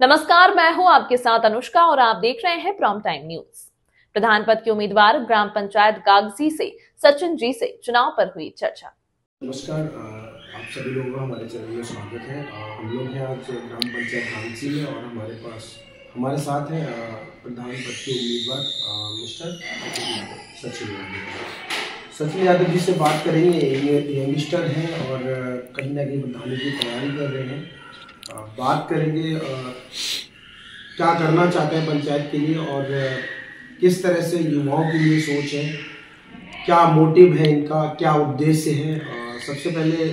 नमस्कार, मैं हूं आपके साथ अनुष्का और आप देख रहे हैं प्राइम टाइम न्यूज। प्रधान पद के उम्मीदवार ग्राम पंचायत गागसी से सचिन जी से चुनाव पर हुई चर्चा। नमस्कार, आप सभी लोगों का हमारे चैनल में स्वागत है। हम लोग हैं आज ग्राम पंचायत गागसी में और हमारे साथ हैं प्रधान पद के उम्मीदवार मिस्टर सचिन यादव जी से बात करेंगे। ये यंगस्टर हैं और कहीं ना कहीं प्रधानी की तैयारी कर रहे हैं। बात करेंगे क्या करना चाहते हैं पंचायत के लिए और किस तरह से युवाओं के लिए सोच है, क्या मोटिव है इनका, क्या उद्देश्य है। सबसे पहले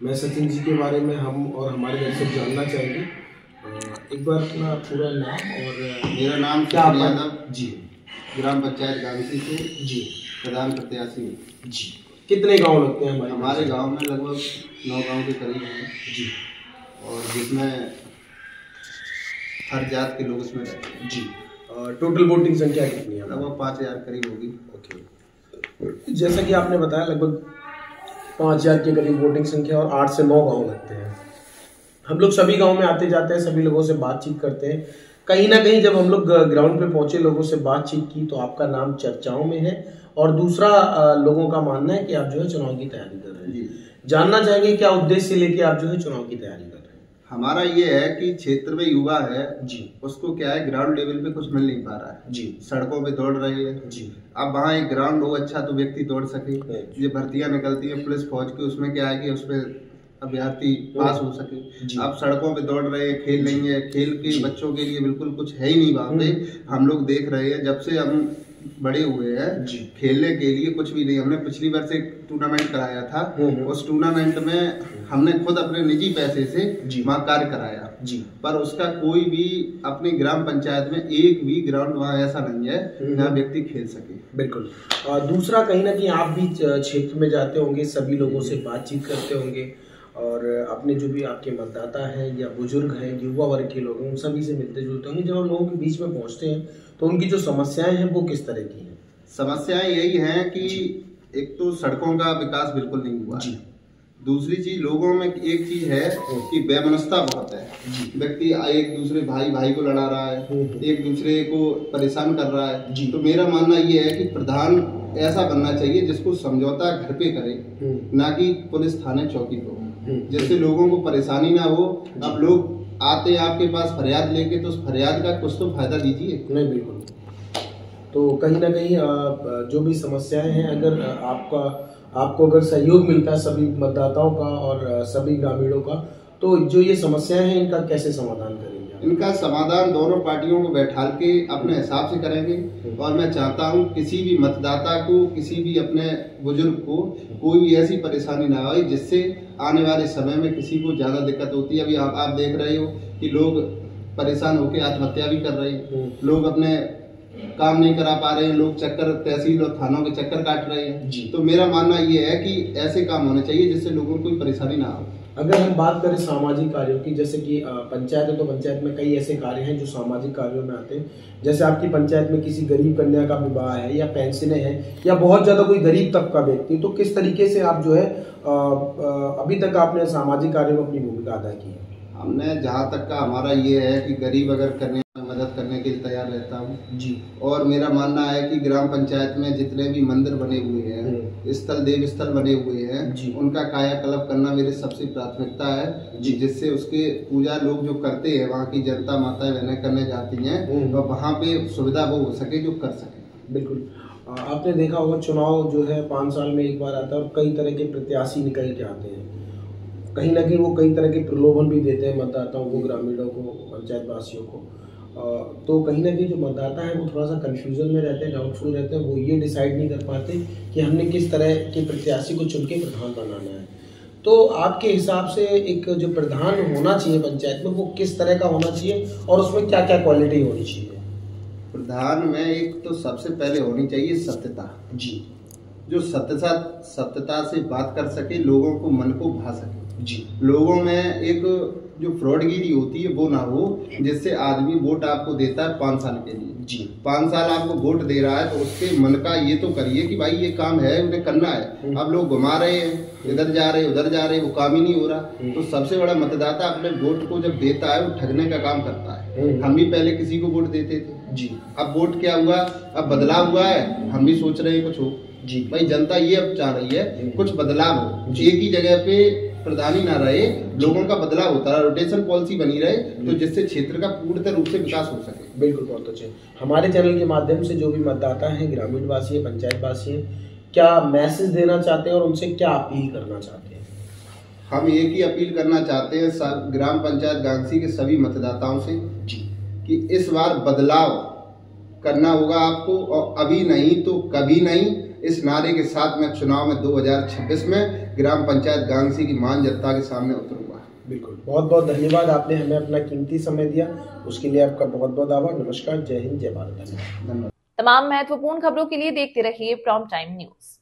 मैं सचिन जी के बारे में हम और हमारे दर्शक जानना चाहेंगे। एक बार अपना पूरा नाम और मेरा नाम क्या यादव जी, ग्राम पंचायत गागसी से जी प्रधान प्रत्याशी जी। कितने गांव लगते हैं हमारे गांव में? लगभग 9 गांव के करीब हैं जी, और जिसमें हर जात के लोग इसमें रहते हैं जी। टोटल वोटिंग संख्या कितनी है? लगभग 5000 करीब होगी। ओके, जैसा कि आपने बताया लगभग 5000 के करीब वोटिंग संख्या और 8 से 9 गांव लगते हैं। हम लोग सभी गांव में आते जाते हैं, सभी लोगों से बातचीत करते हैं। कहीं ना कहीं जब हम लोग ग्राउंड पे पहुंचे, लोगों से बातचीत की तो आपका नाम चर्चाओं में है और दूसरा लोगों का मानना है कि आप जो है चुनाव की तैयारी कर रहे हैं। जानना चाहेंगे क्या उद्देश्य लेके आप जो है चुनाव की तैयारी कर रहे हैं? हमारा ये है कि क्षेत्र में युवा है जी, उसको क्या है, ग्राउंड लेवल पे कुछ मिल नहीं पा रहा है जी, सड़कों पे दौड़ रहे हैं जी। अब वहाँ एक ग्राउंड हो अच्छा तो व्यक्ति दौड़ सके। ये भर्तियां निकलती है पुलिस फौज की, उसमें क्या है कि उस पर अभ्यर्थी पास हो सके। अब सड़कों पे दौड़ रहे हैं, खेल नहीं है, खेल के बच्चों के लिए बिल्कुल कुछ है ही नहीं वहाँ पे। हम लोग देख रहे हैं जब से हम बड़े हुए हैं, खेलने के लिए कुछ भी नहीं। हमने पिछली बार से एक टूर्नामेंट कराया था, उस टूर्नामेंट में हमने खुद अपने निजी पैसे से वहाँ कार्य कराया जी, पर उसका कोई भी अपनी ग्राम पंचायत में एक भी ग्राउंड वहाँ ऐसा नहीं है जहाँ व्यक्ति खेल सके। बिल्कुल। दूसरा कहीं ना कहीं आप भी क्षेत्र में जाते होंगे, सभी लोगों से बातचीत करते होंगे और अपने जो भी आपके मतदाता हैं या बुजुर्ग हैं, युवा वर्ग के लोग हैं, उन सभी से मिलते जुलते होंगे। जब हम लोगों के बीच में पहुंचते हैं तो उनकी जो समस्याएं हैं वो किस तरह की हैं? समस्याएं यही हैं कि एक तो सड़कों का विकास बिल्कुल नहीं हुआ जी। दूसरी चीज, लोगों में एक चीज है कि बेमनस्ता बहुत है। व्यक्ति एक दूसरे भाई को लड़ा रहा है, एक दूसरे को परेशान कर रहा है जी। तो मेरा मानना ये है कि प्रधान ऐसा बनना चाहिए जिसको समझौता घर पे करे, ना कि पुलिस थाने चौकी पे, जिससे लोगों को परेशानी ना हो। अब लोग आते हैं आपके पास फरियाद लेके, तो उस फरियाद का कुछ तो फायदा दीजिए। नहीं, बिल्कुल। तो कहीं ना कहीं जो भी समस्याएं हैं, अगर आपको अगर सहयोग मिलता है सभी मतदाताओं का और सभी ग्रामीणों का, तो जो ये समस्याएं हैं इनका कैसे समाधान करेंगे? इनका समाधान दोनों पार्टियों को बैठा के अपने हिसाब से करेंगे। और मैं चाहता हूं किसी भी मतदाता को, किसी भी अपने बुजुर्ग को कोई भी ऐसी परेशानी ना आए जिससे आने वाले समय में किसी को ज्यादा दिक्कत होती है। अभी आप देख रहे हो कि लोग परेशान होकर आत्महत्या भी कर रहे हैं, लोग अपने काम नहीं करा पा रहे हैं, लोग चक्कर तहसील और थानों के चक्कर काट रहे हैं जी। तो मेरा मानना ये है कि ऐसे काम होने चाहिए जिससे लोगों को कोई परेशानी ना हो। अगर हम बात करें सामाजिक कार्यों की, जैसे कि पंचायत है तो पंचायत में कई ऐसे कार्य हैं जो सामाजिक कार्यों में आते हैं। जैसे आपकी पंचायत में किसी गरीब कन्या का विवाह है या पेंशनें हैं या बहुत ज़्यादा कोई गरीब तबका व्यक्ति, तो किस तरीके से आप जो है अभी तक आपने सामाजिक कार्यों में अपनी भूमिका अदा की है? हमने जहाँ तक का हमारा ये है कि गरीब अगर करने मदद करने के लिए तैयार रहता हूँ जी। और मेरा मानना है कि ग्राम पंचायत में जितने भी मंदिर बने हुए हैं, स्थल देव स्थल बने हुए हैं, उनका कायाकल्प करना मेरी सबसे प्राथमिकता है जी। जिससे उसके पूजा लोग जो करते हैं, वहाँ की जनता माताएं बहनें करने जाती हैं, और वहाँ पे सुविधा वो हो सके जो कर सके। बिल्कुल। आपने देखा होगा चुनाव जो है 5 साल में एक बार आता है और कई तरह के प्रत्याशी निकल के आते हैं। कहीं ना कहीं वो कई तरह के प्रलोभन भी देते हैं मतदाताओं को, ग्रामीणों को, पंचायत वासियों को। तो कहीं ना कहीं जो मतदाता है वो थोड़ा सा कंफ्यूजन में रहते हैं, डाउटफुल रहते हैं। वो ये डिसाइड नहीं कर पाते कि हमने किस तरह के प्रत्याशी को चुन के प्रधान बनाना है। तो आपके हिसाब से एक जो प्रधान होना चाहिए पंचायत में, वो किस तरह का होना चाहिए और उसमें क्या क्या क्वालिटी होनी चाहिए? प्रधान में एक तो सबसे पहले होनी चाहिए सत्यता जी। जो सत्यता से बात कर सके, लोगों को मन को भा सके। जी। लोगों में एक जो फ्रॉडगिरी होती है वो ना हो, जिससे आदमी वोट आपको देता है 5 साल के लिए। जी। 5 साल आपको वोट दे रहा है तो उसके मन का ये तो करिए कि भाई ये काम है, उन्हें करना है। अब लोग घुमा रहे हैं, इधर जा रहे उधर जा रहे, वो काम ही नहीं हो रहा। तो सबसे बड़ा मतदाता अपने वोट को जब देता है वो ठगने का काम करता है। हम भी पहले किसी को वोट देते थे जी। अब वोट क्या हुआ, अब बदलाव हुआ है, हम भी सोच रहे हैं कुछ हो जी। भाई। जनता ये अब चाह रही है कुछ बदलाव हो, एक ही जगह पे प्रधानी ना रहे, लोगों का बदलाव होता है, रोटेशन पॉलिसी बनी रहे, तो जिससे क्षेत्र का पूर्ण रूप से विकास हो सके। बिल्कुल, बहुत अच्छे। हमारे चैनल के माध्यम से जो भी मतदाता हैं, ग्रामीण वासी हैं, पंचायत वासी हैं, क्या मैसेज देना चाहते हैं और उनसे क्या अपील करना चाहते हैं? हम एक ही अपील करना चाहते हैं ग्राम पंचायत गांगसी के सभी मतदाताओं से जी कि इस बार बदलाव करना होगा आपको, और अभी नहीं तो कभी नहीं, इस नारे के साथ मैं चुनाव में 2026 में ग्राम पंचायत गांगसी की मान जनता के सामने उतरूंगा। बिल्कुल, बहुत बहुत धन्यवाद, आपने हमें अपना कीमती समय दिया, उसके लिए आपका बहुत बहुत आभार। नमस्कार, जय हिंद, जय भारत। धन्यवाद। तमाम महत्वपूर्ण खबरों के लिए देखते रहिए प्राइम टाइम न्यूज।